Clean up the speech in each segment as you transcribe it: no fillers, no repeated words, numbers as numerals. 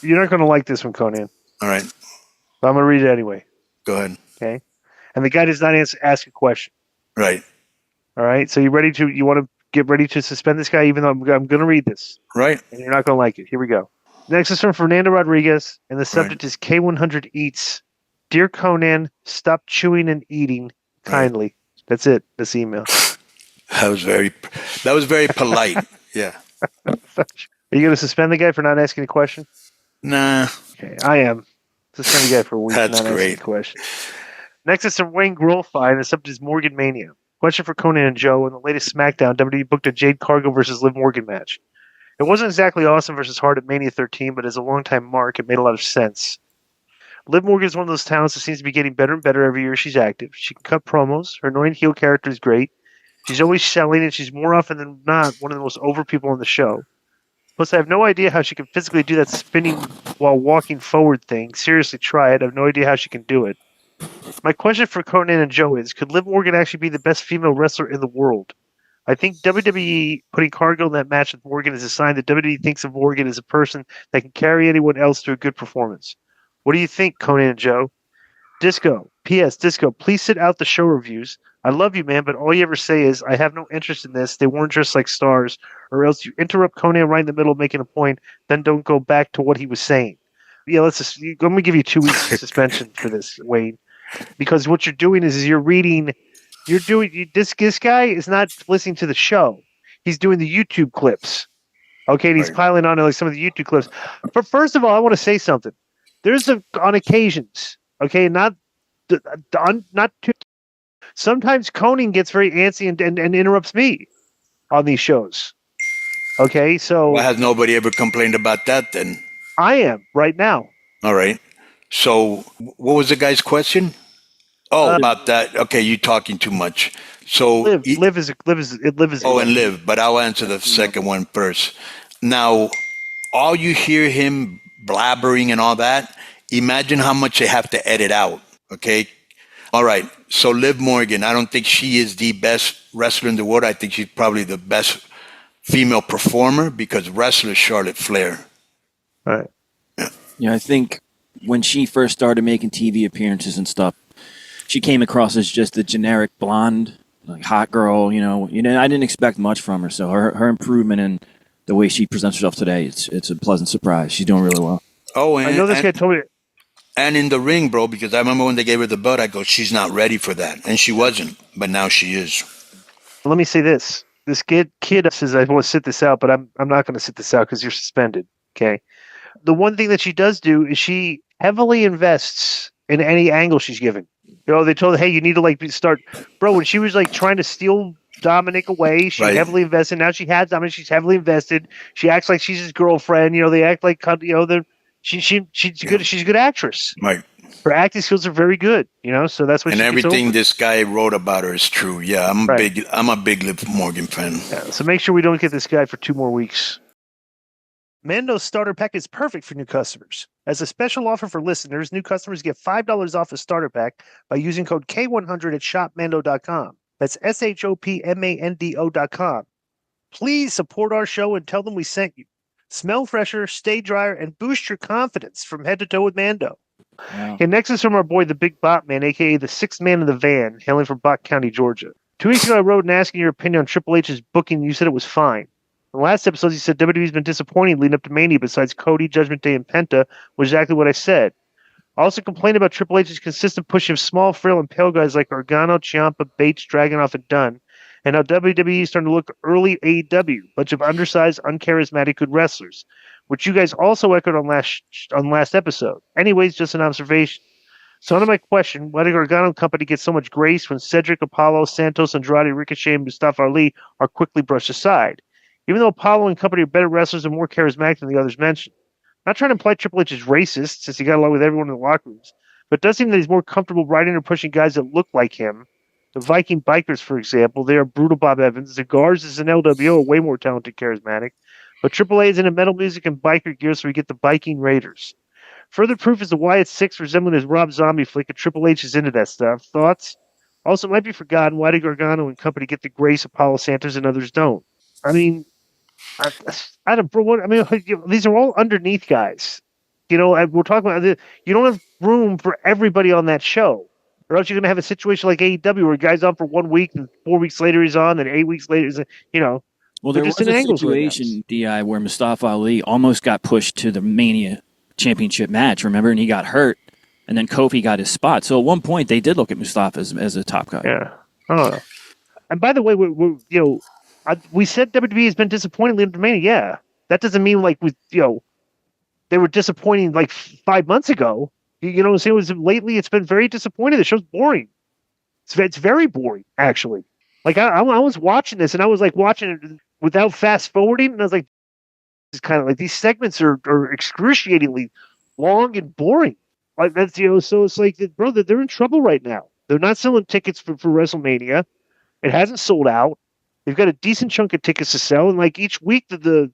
You're not going to like this one, Konnan. All right. But I'm going to read it anyway. Go ahead. Okay. And the guy does not ask a question. Right. All right. So you want to get ready to suspend this guy, even though I'm going to read this. Right. And you're not going to like it. Here we go. Next is from Fernando Rodriguez, and the subject Right. is K100 Eats. Dear Konnan, stop chewing and eating kindly. Right. That's it. This email. That was very polite. Yeah. Are you going to suspend the guy for not asking a question? Nah. Okay, I am. Suspend the guy for a week. That's not great. Asking a question. Next is from Wayne Grolfi, and the subject is Morgan Mania. Question for Konnan and Joe. In the latest SmackDown, WWE booked a Jade Cargill versus Liv Morgan match. It wasn't exactly Awesome versus Hard at Mania 13, but as a long-time mark, it made a lot of sense. Liv Morgan is one of those talents that seems to be getting better and better every year she's active. She can cut promos. Her annoying heel character is great. She's always selling, and she's more often than not one of the most over people on the show. Plus, I have no idea how she can physically do that spinning while walking forward thing. Seriously, try it. I have no idea how she can do it. My question for Konnan and Joe is, could Liv Morgan actually be the best female wrestler in the world? I think WWE putting Cargill in that match with Morgan is a sign that WWE thinks of Morgan as a person that can carry anyone else to a good performance. What do you think, Konnan and Joe? Disco. P.S. Disco, please sit out the show reviews. I love you, man, but all you ever say is, I have no interest in this. They weren't dressed like stars. Or else you interrupt Konnan right in the middle of making a point, then don't go back to what he was saying. Yeah, let me give you 2 weeks suspension for this, Wayne. Because what you're doing is this guy is not listening to the show. He's doing the YouTube clips. Okay, and he's piling on like some of the YouTube clips. But first of all, I want to say something. There's on occasions, okay, not too. Sometimes Konnan gets very antsy and interrupts me on these shows. Okay, so why has nobody ever complained about that then? I am right now. All right. So what was the guy's question? Oh, about that. Okay, you talking too much. So Liv is. Oh, and Liv, but I'll answer the second one first. Now, all you hear him blabbering and all that, imagine how much they have to edit out, okay? All right, so Liv Morgan, I don't think she is the best wrestler in the world. I think she's probably the best female performer because wrestler is Charlotte Flair. All right. Yeah, I think when she first started making TV appearances and stuff, she came across as just a generic blonde, like hot girl, you know. I didn't expect much from her, so her improvement in the way she presents herself today, it's a pleasant surprise. She's doing really well. Oh, and I know this guy told me. And in the ring, bro, because I remember when they gave her the belt, I go, she's not ready for that. And she wasn't, but now she is. Let me say this. This kid says, I want to sit this out, but I'm not going to sit this out because you're suspended, okay? The one thing that she does do is she heavily invests in any angle she's given. They told her, hey, you need to start. Bro, when she was trying to steal Dominic away, she heavily invested. Now she has Dominic, she's heavily invested. She acts like she's his girlfriend. They act like, she's good. She's a good actress. Right. Her acting skills are very good. So that's what. And everything this guy wrote about her is true. Yeah, I'm a big Liv Morgan fan. Yeah, so make sure we don't get this guy for 2 more weeks. Mando's starter pack is perfect for new customers. As a special offer for listeners, new customers get $5 off a starter pack by using code K100 at shopmando.com. That's SHOPMANDO.com. Please support our show and tell them we sent you. Smell fresher, stay drier, and boost your confidence from head to toe with Mando. Wow. Okay, next is from our boy, the Big Bot Man, a.k.a. the sixth man in the van, hailing from Bot County, Georgia. 2 weeks ago, I wrote and asking your opinion on Triple H's booking. You said it was fine. In the last episode, you said WWE's been disappointing leading up to Mania besides Cody, Judgment Day, and Penta, was exactly what I said. I also complained about Triple H's consistent pushing of small, frail, and pale guys like Gargano, Ciampa, Bates, Dragunov, and Dunn, and how WWE is starting to look early AEW, bunch of undersized, uncharismatic, good wrestlers, which you guys also echoed on last episode. Anyways, just an observation. So on to my question, why did Gargano Company get so much grace when Cedric, Apollo, Santos, Andrade, Ricochet, and Mustafa Ali are quickly brushed aside? Even though Apollo and company are better wrestlers and more charismatic than the others mentioned. Not trying to imply Triple H is racist, since he got along with everyone in the locker rooms, but it does seem that he's more comfortable riding or pushing guys that look like him. The Viking Bikers, for example, they are brutal Bob Evans. The Garzas and LWO are way more talented, charismatic. But Triple H is into metal music and biker gear, so we get the Viking Raiders. Further proof is the Wyatt Six resembling his Rob Zombie flick, and Triple H is into that stuff. Thoughts? Also, it might be forgotten, why did Gargano and company get the grace Apollo Santos and others don't? I mean, these are all underneath guys. we're talking about this. You don't have room for everybody on that show, or else you're going to have a situation like AEW where a guy's on for 1 week and 4 weeks later he's on, and 8 weeks later he's, Well, there was a situation, Di, where Mustafa Ali almost got pushed to the Mania Championship match, remember? And he got hurt, and then Kofi got his spot. So at one point, they did look at Mustafa as a top guy. Yeah. Oh. And by the way, we said WWE has been disappointing leading to Mania. Yeah. That doesn't mean like they were disappointing like 5 months ago. You know what I'm saying? Lately, it's been very disappointing. The show's boring. It's very boring, actually. Like I was watching this, and I was like watching it without fast forwarding, and I was like, it's kind of like these segments are excruciatingly long and boring. Like that's so it's like, bro, they're in trouble right now. They're not selling tickets for WrestleMania. It hasn't sold out. They've got a decent chunk of tickets to sell, and like each week the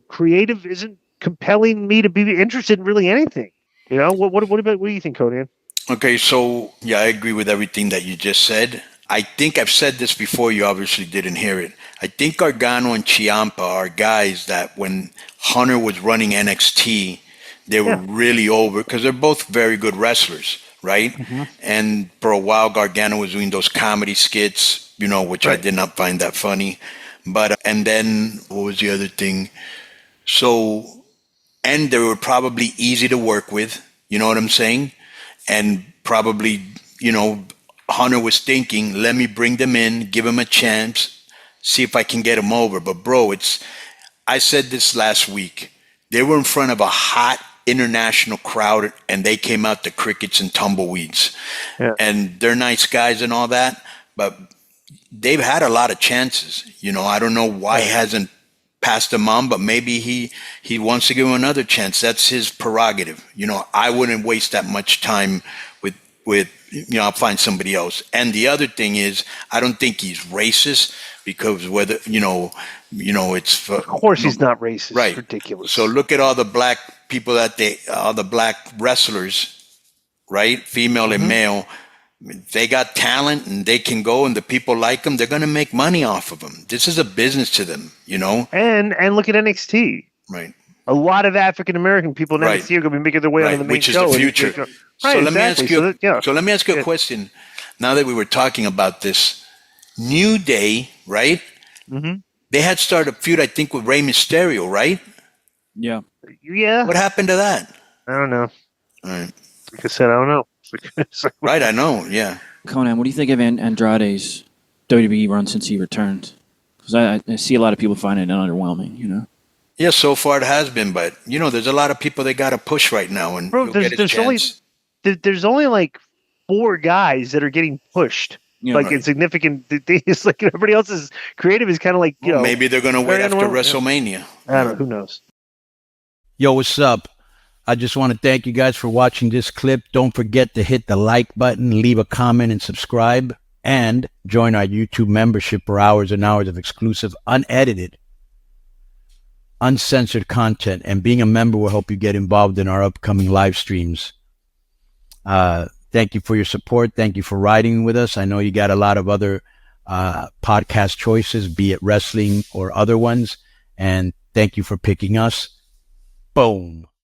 creative isn't compelling me to be interested in really anything. What do you think, Konnan? Okay, so yeah, I agree with everything that you just said. I think I've said this before. You obviously didn't hear it. I think Gargano and Ciampa are guys that when Hunter was running NXT, they were really over because they're both very good wrestlers, right? Mm-hmm. And for a while, Gargano was doing those comedy skits, which I did not find that funny. But and then what was the other thing? So, and they were probably easy to work with. You know what I'm saying? And probably, Hunter was thinking, let me bring them in, give them a chance, see if I can get them over. But bro, I said this last week. They were in front of a hot international crowd and they came out the crickets and tumbleweeds. Yeah. And they're nice guys and all that, but they've had a lot of chances. I don't know why he hasn't passed them on, but maybe he wants to give him another chance. That's his prerogative. I wouldn't waste that much time with I'll find somebody else. And the other thing is, I don't think he's racist because whether, it's... Of course he's not racist. Right. It's ridiculous. So look at all the black people all the black wrestlers, right? Female and male. They got talent and they can go and the people like them. They're going to make money off of them. This is a business to them, And look at NXT. Right. A lot of African American people in NXT are going to be making their way onto the main show. Which is the future. So let me ask you a question. Now that we were talking about this, New Day, right? Mm-hmm. They had started a feud, I think, with Rey Mysterio, right? Yeah. Yeah. What happened to that? I don't know. All right. Like I said, I don't know. Right, I know, yeah. Konnan, what do you think of Andrade's WWE run since he returned? Because I see a lot of people finding it underwhelming, Yeah, so far it has been, but, there's a lot of people they got to push right now. And bro, there's only like 4 guys that are getting pushed. Yeah, like in significant things, like everybody else's creative is kind of like, maybe they're going to wait after WrestleMania. I don't know. Who knows? Yo, what's up? I just want to thank you guys for watching this clip. Don't forget to hit the like button, leave a comment, and subscribe. And join our YouTube membership for hours and hours of exclusive, unedited, uncensored content. And being a member will help you get involved in our upcoming live streams. Thank you for your support. Thank you for riding with us. I know you got a lot of other podcast choices, be it wrestling or other ones. And thank you for picking us. Boom.